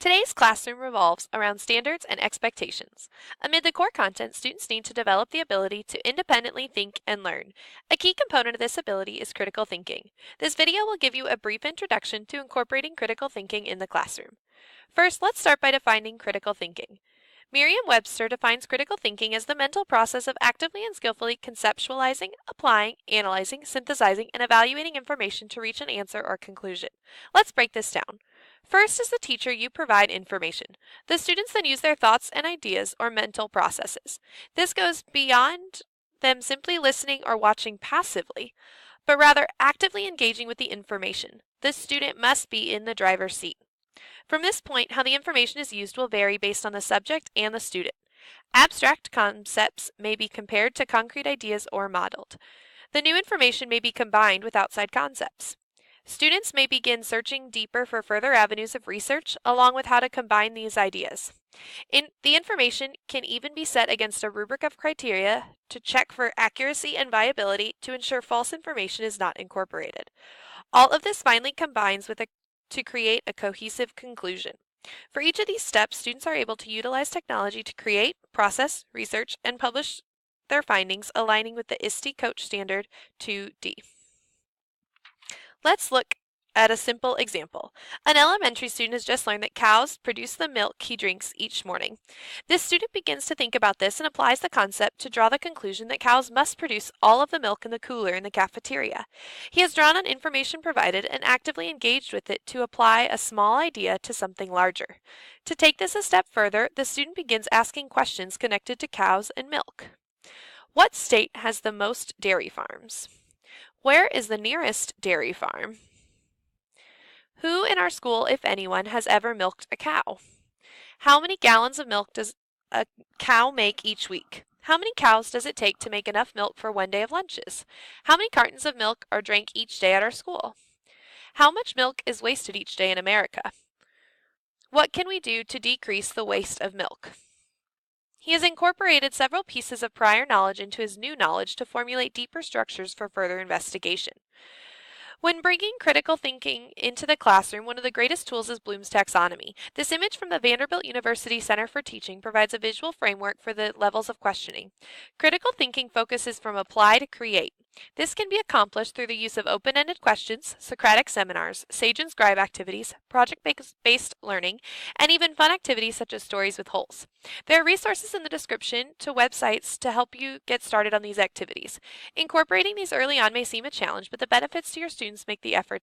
Today's classroom revolves around standards and expectations. Amid the core content, students need to develop the ability to independently think and learn. A key component of this ability is critical thinking. This video will give you a brief introduction to incorporating critical thinking in the classroom. First, let's start by defining critical thinking. Merriam-Webster defines critical thinking as the mental process of actively and skillfully conceptualizing, applying, analyzing, synthesizing, and evaluating information to reach an answer or conclusion. Let's break this down. First, as the teacher, you provide information. The students then use their thoughts and ideas or mental processes. This goes beyond them simply listening or watching passively, but rather actively engaging with the information. The student must be in the driver's seat. From this point, how the information is used will vary based on the subject and the student. Abstract concepts may be compared to concrete ideas or modeled. The new information may be combined with outside concepts. Students may begin searching deeper for further avenues of research, along with how to combine these ideas. The information can even be set against a rubric of criteria to check for accuracy and viability to ensure false information is not incorporated. All of this finally combines to create a cohesive conclusion. For each of these steps, students are able to utilize technology to create, process, research, and publish their findings, aligning with the ISTE Coach Standard 2D. Let's look at a simple example. An elementary student has just learned that cows produce the milk he drinks each morning. This student begins to think about this and applies the concept to draw the conclusion that cows must produce all of the milk in the cooler in the cafeteria. He has drawn on information provided and actively engaged with it to apply a small idea to something larger. To take this a step further, the student begins asking questions connected to cows and milk. What state has the most dairy farms? Where is the nearest dairy farm? Who in our school, if anyone, has ever milked a cow? How many gallons of milk does a cow make each week? How many cows does it take to make enough milk for one day of lunches? How many cartons of milk are drank each day at our school? How much milk is wasted each day in America? What can we do to decrease the waste of milk? He has incorporated several pieces of prior knowledge into his new knowledge to formulate deeper structures for further investigation. When bringing critical thinking into the classroom, one of the greatest tools is Bloom's taxonomy. This image from the Vanderbilt University Center for Teaching provides a visual framework for the levels of questioning. Critical thinking focuses from apply to create. This can be accomplished through the use of open-ended questions, Socratic Seminars, Sage and Scribe activities, project-based learning, and even fun activities such as stories with holes. There are resources in the description to websites to help you get started on these activities. Incorporating these early on may seem a challenge, but the benefits to your students make the effort